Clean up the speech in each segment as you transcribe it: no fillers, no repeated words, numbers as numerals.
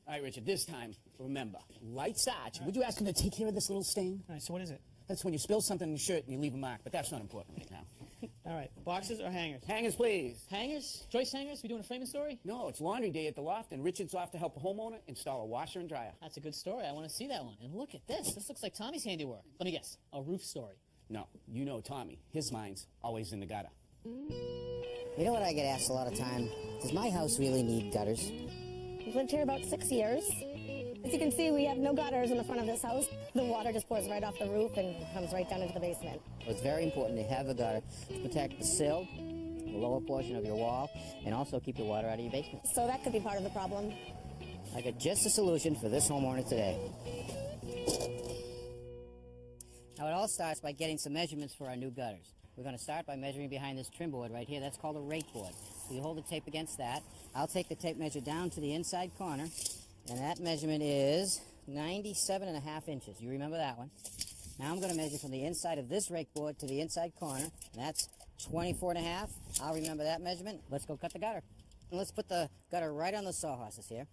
All right, Richard, this time, remember, lights arch. Would you ask him to take care of this little stain? All right, so what is it? That's when you spill something in your shirt and you leave a mark, but that's not important right now. All right, boxes or hangers? Hangers, please. Hangers? Choice hangers? We doing a framing story? No, it's laundry day at the loft, and Richard's off to help a homeowner install a washer and dryer. That's a good story. I want to see that one. And look at this. This looks like Tommy's handiwork. Let me guess. A roof story. No, you know Tommy. His mind's always in the gutter. You know what I get asked a lot of time? Does my house really need gutters? We've lived here about 6 years. As you can see, we have no gutters in the front of this house. The water just pours right off the roof and comes right down into the basement. It's very important to have a gutter to protect the sill, the lower portion of your wall, and also keep the water out of your basement. So that could be part of the problem. I got just the solution for this homeowner today. Now it all starts by getting some measurements for our new gutters. We're going to start by measuring behind this trim board right here. That's called a rake board. So you hold the tape against that. I'll take the tape measure down to the inside corner, and that measurement is 97.5 inches. You remember that one? Now I'm going to measure from the inside of this rake board to the inside corner, and that's 24.5. I'll remember that measurement. Let's go cut the gutter. And let's put the gutter right on the sawhorses here.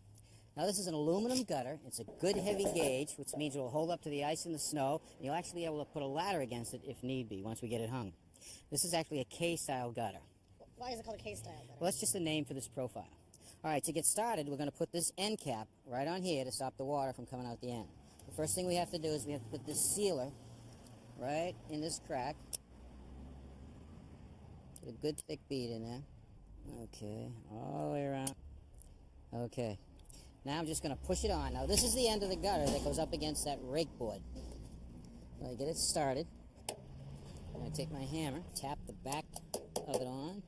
Now this is an aluminum gutter. It's a good heavy gauge, which means it will hold up to the ice and the snow, and you'll actually be able to put a ladder against it if need be once we get it hung. This is actually a K-style gutter. Why is it called a K-style gutter? Well, that's just the name for this profile. All right, to get started, we're going to put this end cap right on here to stop the water from coming out the end. The first thing we have to do is we have to put this sealer right in this crack. Get a good thick bead in there. Okay, all the way around. Okay. Now I'm just going to push it on. Now this is the end of the gutter that goes up against that rake board. So I get it started. I'm going to take my hammer, tap the back of it on,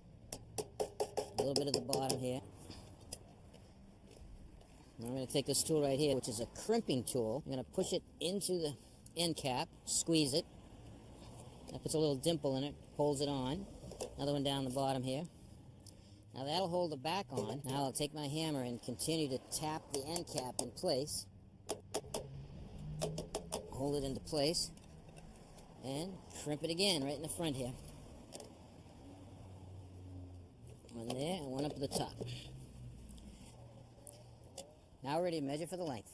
a little bit of the bottom here. I'm going to take this tool right here, which is a crimping tool. I'm going to push it into the end cap, squeeze it. That puts a little dimple in it, holds it on. Another one down the bottom here. Now that'll hold the back on. Now I'll take my hammer and continue to tap the end cap in place. Hold it into place. And crimp it again right in the front here. One there and one up at the top. Now we're ready to measure for the length.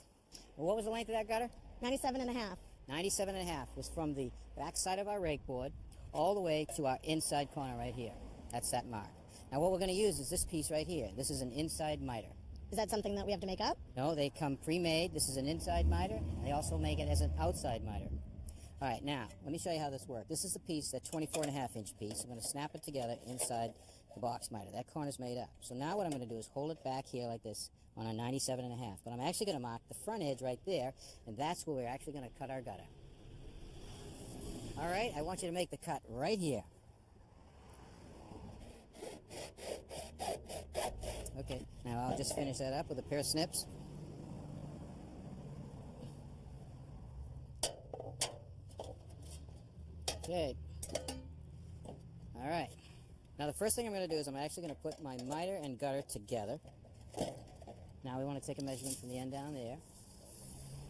Well, what was the length of that gutter? 97.5. 97.5 was from the back side of our rake board all the way to our inside corner right here. That's that mark. Now what we're going to use is this piece right here. This is an inside miter. Is that something that we have to make up? No, they come pre-made. This is an inside miter. They also make it as an outside miter. All right, now, let me show you how this works. This is the piece, that 24.5-inch piece. I'm going to snap it together inside the box miter. That corner's made up. So now what I'm going to do is hold it back here like this on a 97.5. But I'm actually going to mark the front edge right there, and that's where we're actually going to cut our gutter. All right, I want you to make the cut right here. Okay, now I'll just finish that up with a pair of snips. Okay. All right. Now the first thing I'm going to do is I'm actually going to put my miter and gutter together. Now we want to take a measurement from the end down there.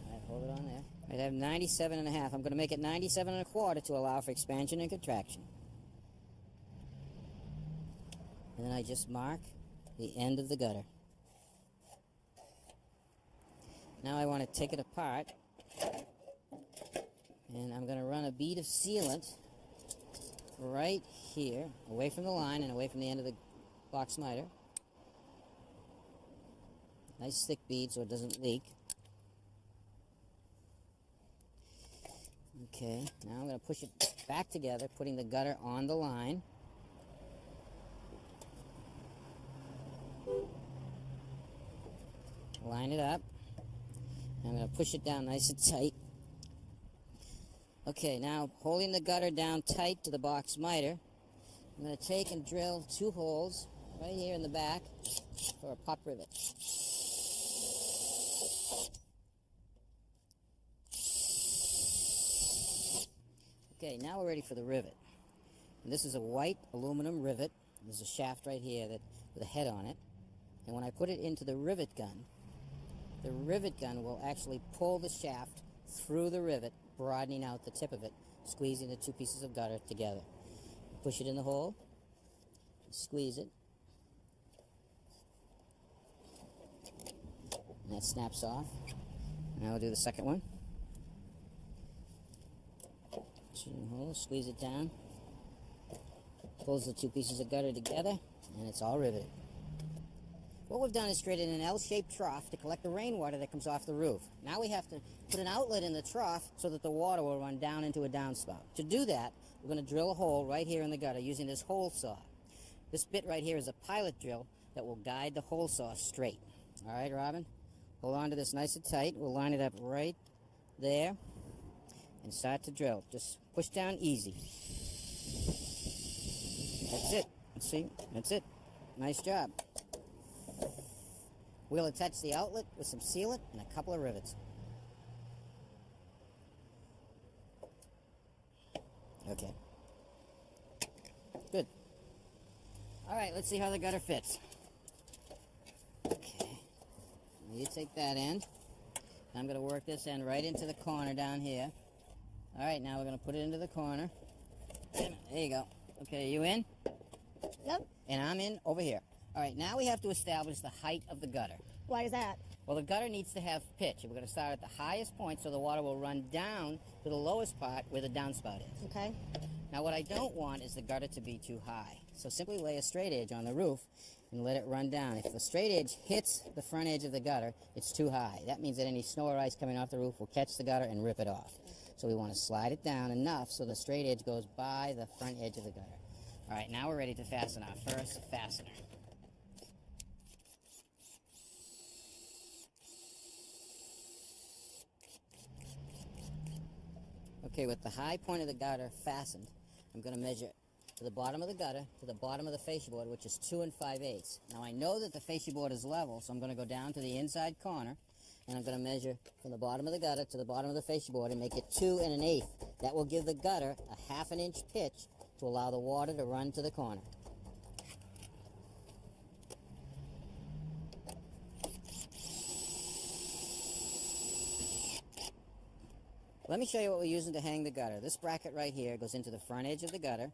All right, hold it on there. I have 97.5. I'm going to make it 97.25 to allow for expansion and contraction. And then I just mark the end of the gutter. Now I want to take it apart. And I'm going to run a bead of sealant right here, away from the line and away from the end of the box miter. Nice thick bead so it doesn't leak. Okay, now I'm going to push it back together, putting the gutter on the line. Line it up. I'm going to push it down nice and tight. Okay, now holding the gutter down tight to the box miter, I'm going to take and drill 2 holes right here in the back for a pop rivet. Okay, now we're ready for the rivet. And this is a white aluminum rivet. There's a shaft right here with a head on it. And when I put it into the rivet gun will actually pull the shaft through the rivet, broadening out the tip of it, squeezing the 2 pieces of gutter together. Push it in the hole, squeeze it. and that snaps off. Now we'll do the second one. Squeeze it down. Pulls the two pieces of gutter together, and it's all riveted. What we've done is created an L-shaped trough to collect the rainwater that comes off the roof. Now we have to put an outlet in the trough so that the water will run down into a downspout. To do that, we're going to drill a hole right here in the gutter using this hole saw. This bit right here is a pilot drill that will guide the hole saw straight. All right, Robin? Hold on to this nice and tight. We'll line it up right there and start to drill. Just push down easy. That's it. See? That's it. Nice job. We'll attach the outlet with some sealant and a couple of rivets. Okay. Good. All right, let's see how the gutter fits. Okay. Now you take that end. I'm going to work this end right into the corner down here. All right, now we're going to put it into the corner. There you go. Okay, you in? Yep. And I'm in over here. All right, now we have to establish the height of the gutter. Why is that? Well, the gutter needs to have pitch. We're going to start at the highest point so the water will run down to the lowest part where the downspout is. Okay. Now, what I don't want is the gutter to be too high. So simply lay a straight edge on the roof and let it run down. If the straight edge hits the front edge of the gutter, it's too high. That means that any snow or ice coming off the roof will catch the gutter and rip it off. So we want to slide it down enough so the straight edge goes by the front edge of the gutter. All right, now we're ready to fasten our first fastener. Okay, with the high point of the gutter fastened, I'm going to measure to the bottom of the gutter to the bottom of the fascia board, which is 2 5/8. Now I know that the fascia board is level, so I'm going to go down to the inside corner, and I'm going to measure from the bottom of the gutter to the bottom of the fascia board and make it 2 1/8. That will give the gutter a 1/2 inch pitch to allow the water to run to the corner. Let me show you what we're using to hang the gutter. This bracket right here goes into the front edge of the gutter.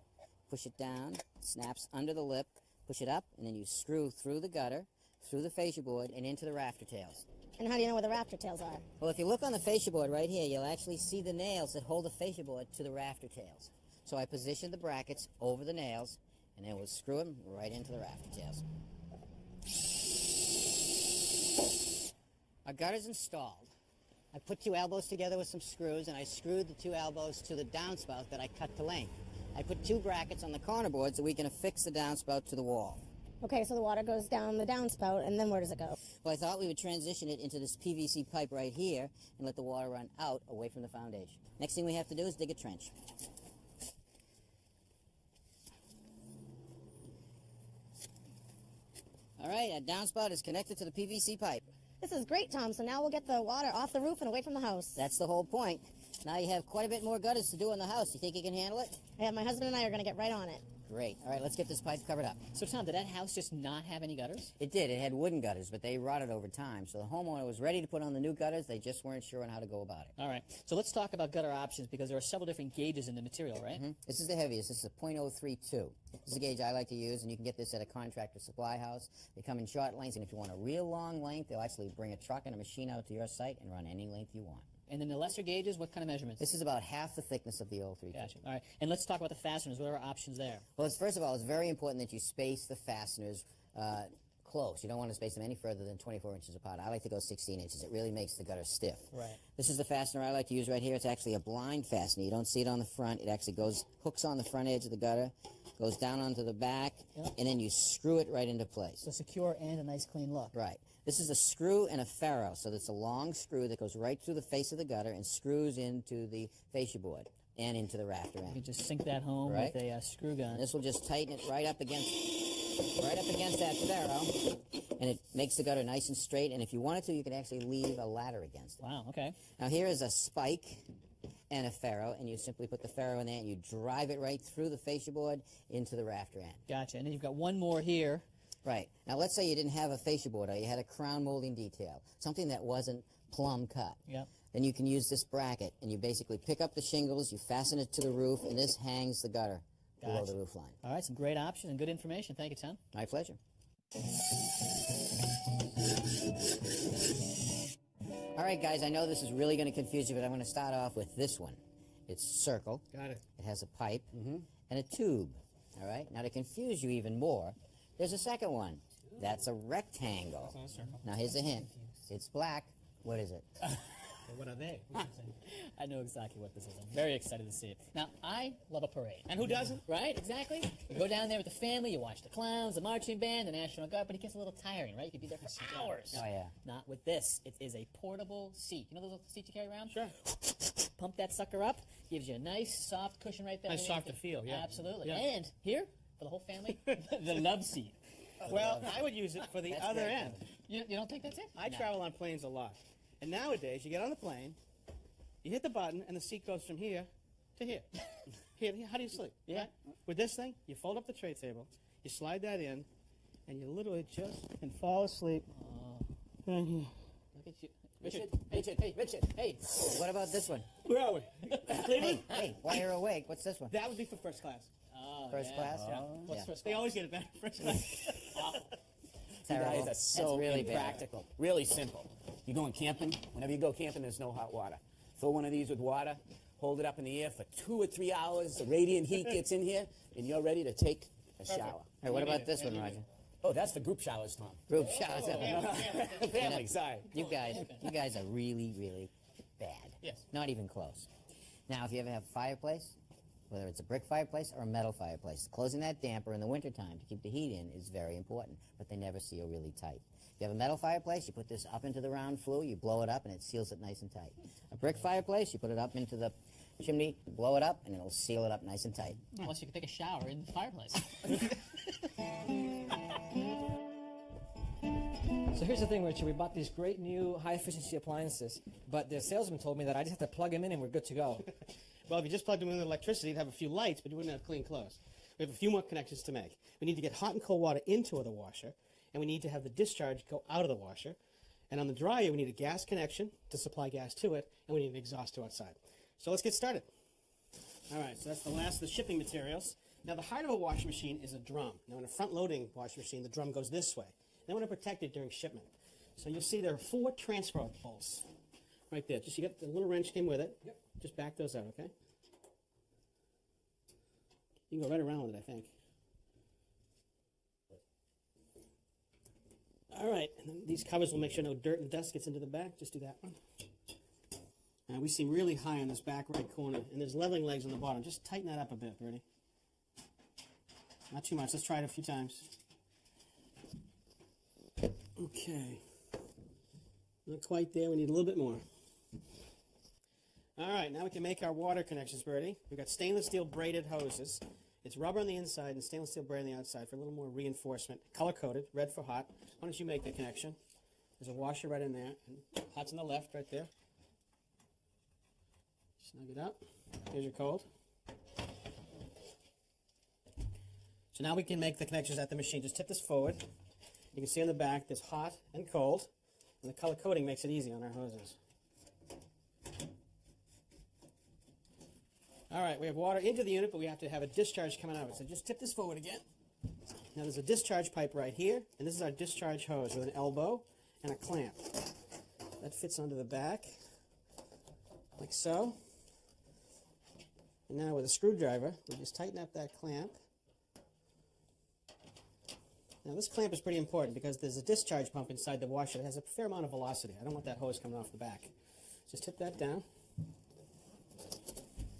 Push it down, snaps under the lip, push it up, and then you screw through the gutter, through the fascia board, and into the rafter tails. And how do you know where the rafter tails are? Well, if you look on the fascia board right here, you'll actually see the nails that hold the fascia board to the rafter tails. So I positioned the brackets over the nails, and then we'll screw them right into the rafter tails. Our gutter's installed. I put 2 elbows together with some screws, and I screwed the 2 elbows to the downspout that I cut to length. I put 2 brackets on the corner board so we can affix the downspout to the wall. Okay, so the water goes down the downspout, and then where does it go? Well, I thought we would transition it into this PVC pipe right here and let the water run out away from the foundation. Next thing we have to do is dig a trench. All right, our downspout is connected to the PVC pipe. This is great, Tom. So now we'll get the water off the roof and away from the house. That's the whole point. Now you have quite a bit more gutters to do in the house. You think you can handle it? Yeah, my husband and I are going to get right on it. Great. All right, let's get this pipe covered up. So, Tom, did that house just not have any gutters? It did. It had wooden gutters, but they rotted over time. So the homeowner was ready to put on the new gutters. They just weren't sure on how to go about it. All right. So let's talk about gutter options because there are several different gauges in the material, right? Mm-hmm. This is the heaviest. This is a .032. This is a gauge I like to use, and you can get this at a contractor supply house. They come in short lengths, and if you want a real long length, they'll actually bring a truck and a machine out to your site and run any length you want. And then the lesser gauges, what kind of measements? This is about half the thickness of the 032. Gotcha. All right. And let's talk about the fasteners. What are our options there? Well, first of all, it's very important that you space the fasteners close. You don't want to space them any further than 24 inches apart. I like to go 16 inches. It really makes the gutter stiff. Right. This is the fastener I like to use right here. It's actually a blind fastener. You don't see it on the front. It actually hooks on the front edge of the gutter, goes down onto the back, and then you screw it right into place. So secure and a nice clean look. Right. This is a screw and a ferrule, so it's a long screw that goes right through the face of the gutter and screws into the fascia board and into the rafter end. You can just sink that home with a screw gun. And this will just tighten it right up against that ferrule, and it makes the gutter nice and straight. And if you wanted to, you could actually leave a ladder against it. Wow. Okay. Now here is a spike and a ferrule, and you simply put the ferrule in there and you drive it right through the fascia board into the rafter end. Gotcha. And then you've got one more here. Right. Now let's say you didn't have a fascia board or you had a crown molding detail, something that wasn't plumb cut. Yep. Then you can use this bracket, and you basically pick up the shingles, you fasten it to the roof, and this hangs the gutter below the roof line. All right, some great options and good information. Thank you, Tom. My pleasure. right, guys, I know this is really going to confuse you, but I'm going to start off with this one. It's circle. Got it. It has a pipe and a tube. All right? Now, to confuse you even more, there's a second one. That's a rectangle. Now, here's a hint. It's black. What is it? What are they? I know exactly what this is. I'm very excited to see it. Now, I love a parade. And who doesn't? Right? Exactly. You go down there with the family, you watch the clowns, the marching band, the National Guard, but it gets a little tiring, right? You could be there for hours. Oh, yeah. Not with this. It is a portable seat. You know those little seats you carry around? Sure. Pump that sucker up, gives you a nice, soft cushion right there. Nice, underneath soft to it. feel, yeah. Absolutely. Yeah. And here, for the whole family, the love seat. Well, I would use it for the That's other great. end. You don't think that's it? I travel on planes a lot. And nowadays, you get on the plane, you hit the button, and the seat goes from here to here. Here, how do you sleep? Yeah. Right? With this thing, you fold up the tray table, you slide that in, and you literally just can fall asleep. Right here. Look at you. Richard, hey. What about this one? Where are we? Cleveland? Hey, while you're awake, what's this one? That would be for first class. Oh, First yeah. class? What's Yeah. first They class? always get it back first class. Terrible. You guys are so That's really bad. impractical. Really simple. You're going camping. Whenever you go camping, there's no hot water. Fill one of these with water, hold it up in the air for 2 or 3 hours. The radiant heat gets in here, and you're ready to take a shower. Hey, what about this one, Roger? Oh, that's for group showers, Tom. Group showers. Family, sorry. You guys are really, really bad. Yes. Not even close. Now, if you ever have a fireplace, whether it's a brick fireplace or a metal fireplace, closing that damper in the wintertime to keep the heat in is very important, but they never seal really tight. If you have a metal fireplace, you put this up into the round flue, you blow it up, and it seals it nice and tight. A brick fireplace, you put it up into the chimney, blow it up, and it'll seal it up nice and tight. Unless you can take a shower in the fireplace. So here's the thing, Richard. We bought these great new high-efficiency appliances, but the salesman told me that I just have to plug them in and we're good to go. Well, if you just plugged them in with electricity, you'd have a few lights, but you wouldn't have clean clothes. We have a few more connections to make. We need to get hot and cold water into the washer, and we need to have the discharge go out of the washer. And on the dryer, we need a gas connection to supply gas to it, and we need an exhaust to outside. So let's get started. All right, so that's the last of the shipping materials. Now, the heart of a washing machine is a drum. Now, in a front-loading washing machine, the drum goes this way. They want to protect it during shipment. So you'll see there are 4 transfer bolts right there. Just you get the little wrench came with it. Yep. Just back those out, okay? You can go right around with it, I think. All right, and then these covers will make sure no dirt and dust gets into the back. Just do that one. We seem really high on this back right corner, and there's leveling legs on the bottom. Just tighten that up a bit, Bertie. Not too much. Let's try it a few times. Okay. Not quite there. We need a little bit more. All right, now we can make our water connections, Bertie. We've got stainless steel braided hoses. It's rubber on the inside and stainless steel braid on the outside for a little more reinforcement. Color-coded, red for hot. Why don't you make the connection? There's a washer right in there. And hot's on the left right there. Snug it up. Here's your cold. So now we can make the connections at the machine. Just tip this forward. You can see on the back there's hot and cold. And the color coding makes it easy on our hoses. All right, we have water into the unit, but we have to have a discharge coming out of it. So just tip this forward again. Now there's a discharge pipe right here, and this is our discharge hose with an elbow and a clamp. That fits onto the back, like so. And now with a screwdriver, we just tighten up that clamp. Now this clamp is pretty important because there's a discharge pump inside the washer that has a fair amount of velocity. I don't want that hose coming off the back. Just tip that down.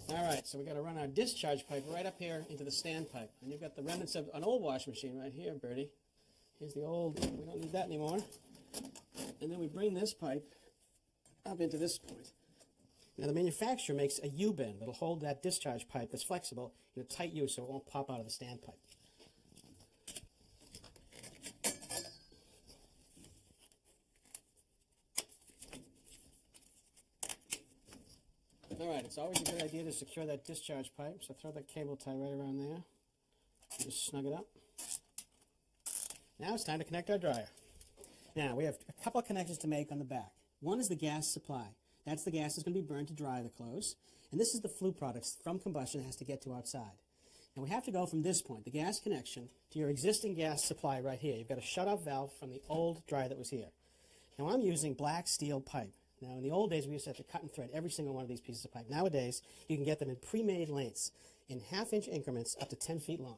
All right, so we got to run our discharge pipe right up here into the standpipe. And you've got the remnants of an old washing machine right here, Bertie. Here's the old, we don't need that anymore. And then we bring this pipe up into this point. Now the manufacturer makes a U-bend that'll hold that discharge pipe that's flexible in a tight U so it won't pop out of the standpipe. All right, it's always a good idea to secure that discharge pipe, so throw that cable tie right around there. Just snug it up. Now it's time to connect our dryer. Now, we have a couple of connections to make on the back. One is the gas supply. That's the gas that's going to be burned to dry the clothes. And this is the flue products from combustion that has to get to outside. And we have to go from this point, the gas connection, to your existing gas supply right here. You've got a shut-off valve from the old dryer that was here. Now, I'm using black steel pipe. Now, in the old days, we used to have to cut and thread every single one of these pieces of pipe. Nowadays, you can get them in pre-made lengths in half-inch increments up to 10 feet long.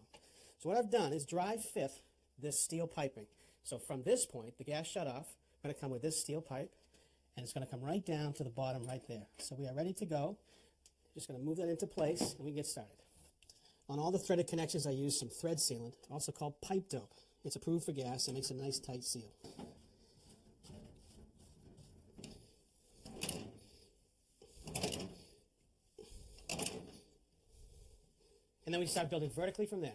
So what I've done is dry fit this steel piping. So from this point, the gas shut off, I'm going to come with this steel pipe, and it's going to come right down to the bottom right there. So we are ready to go. Just going to move that into place, and we can get started. On all the threaded connections, I use some thread sealant, also called pipe dope. It's approved for gas and makes a nice tight seal. And then we start building vertically from there.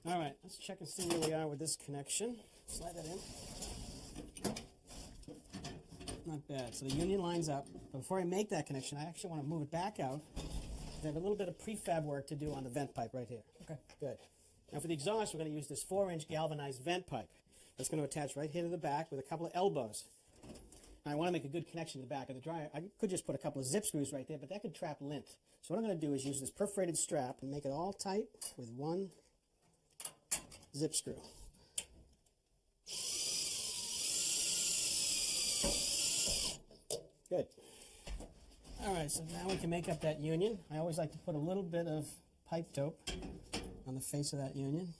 All right, let's check and see where we are with this connection. Slide that in. Not bad. So the union lines up. But before I make that connection, I actually want to move it back out. I have a little bit of prefab work to do on the vent pipe right here. Okay. Good. Now for the exhaust, we're going to use this 4-inch galvanized vent pipe. That's going to attach right here to the back with a couple of elbows. Now I want to make a good connection to the back of the dryer. I could just put a couple of zip screws right there, but that could trap lint. So what I'm going to do is use this perforated strap and make it all tight with one zip screw. Good. All right, so now we can make up that union. I always like to put a little bit of pipe dope on the face of that union.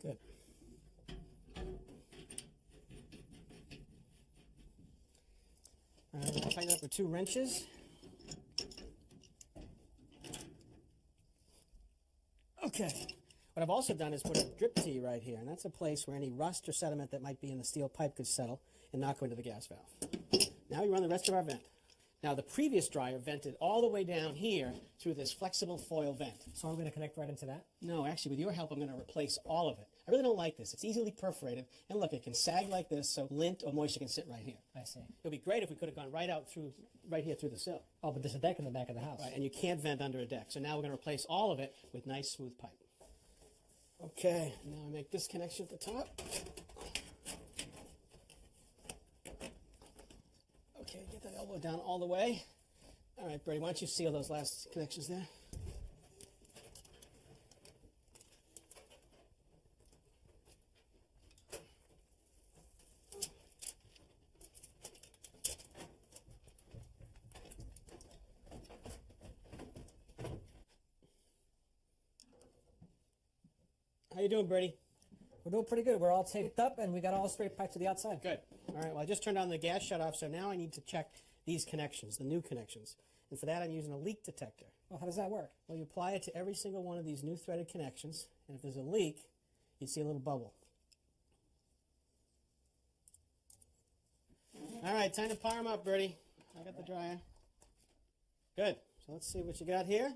Good. All right, I'll tighten it up with 2 wrenches. Okay. What I've also done is put a drip tee right here, and that's a place where any rust or sediment that might be in the steel pipe could settle and not go into the gas valve. Now we run the rest of our vent. Now the previous dryer vented all the way down here through this flexible foil vent. So I'm going to connect right into that? No, actually, with your help, I'm going to replace all of it. I really don't like this. It's easily perforated, and look, it can sag like this, so lint or moisture can sit right here. I see. It would be great if we could have gone right out through, right here through the sill. Oh, but there's a deck in the back of the house. Right, and you can't vent under a deck. So now we're going to replace all of it with nice, smooth pipe. Okay, now I make this connection at the top. Okay, get that elbow down all the way. All right, Brady, why don't you seal those last connections there? How you doing, Brady? We're doing pretty good. We're all taped up, and we got all straight pipe to the outside. Good. All right, well, I just turned on the gas shutoff, so now I need to check these connections, the new connections. And for that, I'm using a leak detector. Well, how does that work? Well, you apply it to every single one of these new threaded connections, and if there's a leak, you see a little bubble. All right, time to power them up, Bertie. I got the dryer. Good. So let's see what you got here.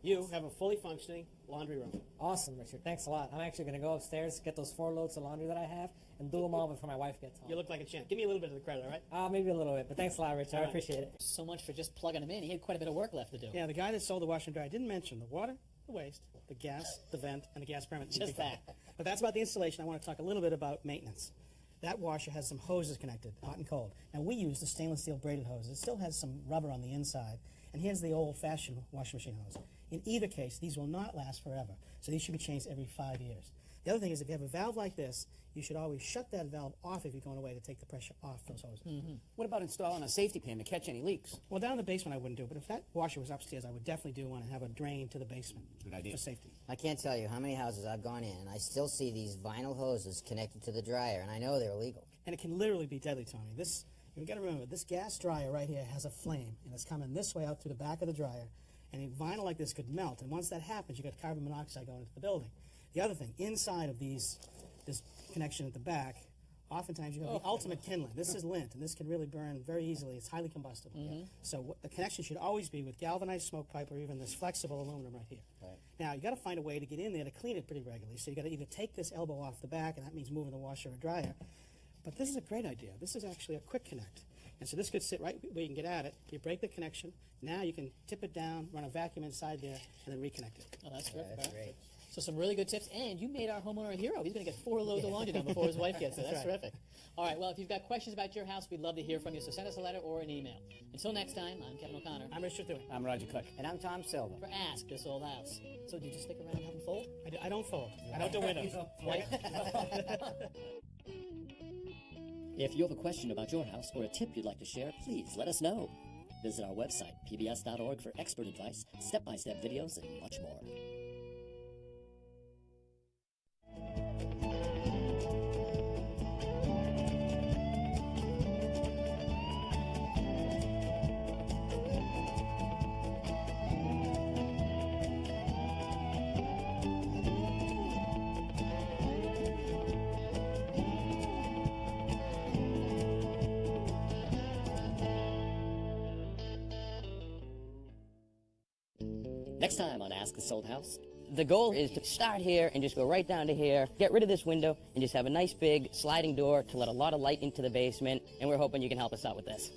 You have a fully functioning laundry room. Awesome, Richard. Thanks a lot. I'm actually going to go upstairs, get those 4 loads of laundry that I have, and do them all before my wife gets home. You look like a champ. Give me a little bit of the credit, all right? Maybe a little bit, but thanks a lot, Richard. I right. appreciate it. So much for just plugging them in. He had quite a bit of work left to do. Yeah, the guy that sold the washer and dryer didn't mention the water, the waste, the gas, the vent, and the gas permit. Just that. But that's about the installation. I want to talk a little bit about maintenance. That washer has some hoses connected, hot and cold. And we use the stainless steel braided hose. It still has some rubber on the inside. And here's the old-fashioned washing machine hose. In either case, these will not last forever. So these should be changed every 5 years. The other thing is if you have a valve like this, you should always shut that valve off if you're going away to take the pressure off those hoses. What about installing a safety pan to catch any leaks? Well, down in the basement I wouldn't do, but if that washer was upstairs, I would definitely do one and have a drain to the basement. Good idea. For safety. I can't tell you how many houses I've gone in, and I still see these vinyl hoses connected to the dryer, and I know they're illegal. And it can literally be deadly, Tony. You got to remember, this gas dryer right here has a flame, and it's coming this way out through the back of the dryer, and a vinyl like this could melt, and once that happens, you got carbon monoxide going into the building. The other thing, inside of this connection at the back, oftentimes you have the ultimate kindling. This is lint, and this can really burn very easily. It's highly combustible. So the connection should always be with galvanized smoke pipe or even this flexible aluminum right here. Right. Now, you got to find a way to get in there to clean it pretty regularly. So you got to either take this elbow off the back, and that means moving the washer or dryer. But this is a great idea. This is actually a quick connect. And so this could sit right where you can get at it. You break the connection. Now you can tip it down, run a vacuum inside there, and then reconnect it. Oh, that's good. That's great. So some really good tips, and you made our homeowner a hero. He's going to get 4 loads of laundry done before his wife gets it. That's terrific. All right, well, if you've got questions about your house, we'd love to hear from you, so send us a letter or an email. Until next time, I'm Kevin O'Connor. I'm Richard Thuy. I'm Roger Cook. And I'm Tom Silva. For Ask This Old House. So did you stick around and help him fold? I don't fold. I don't do windows. If you have a question about your house or a tip you'd like to share, please let us know. Visit our website, pbs.org, for expert advice, step-by-step videos, and much more. Next time on Ask This Old House. The goal is to start here and just go right down to here, get rid of this window, and just have a nice big sliding door to let a lot of light into the basement, and we're hoping you can help us out with this.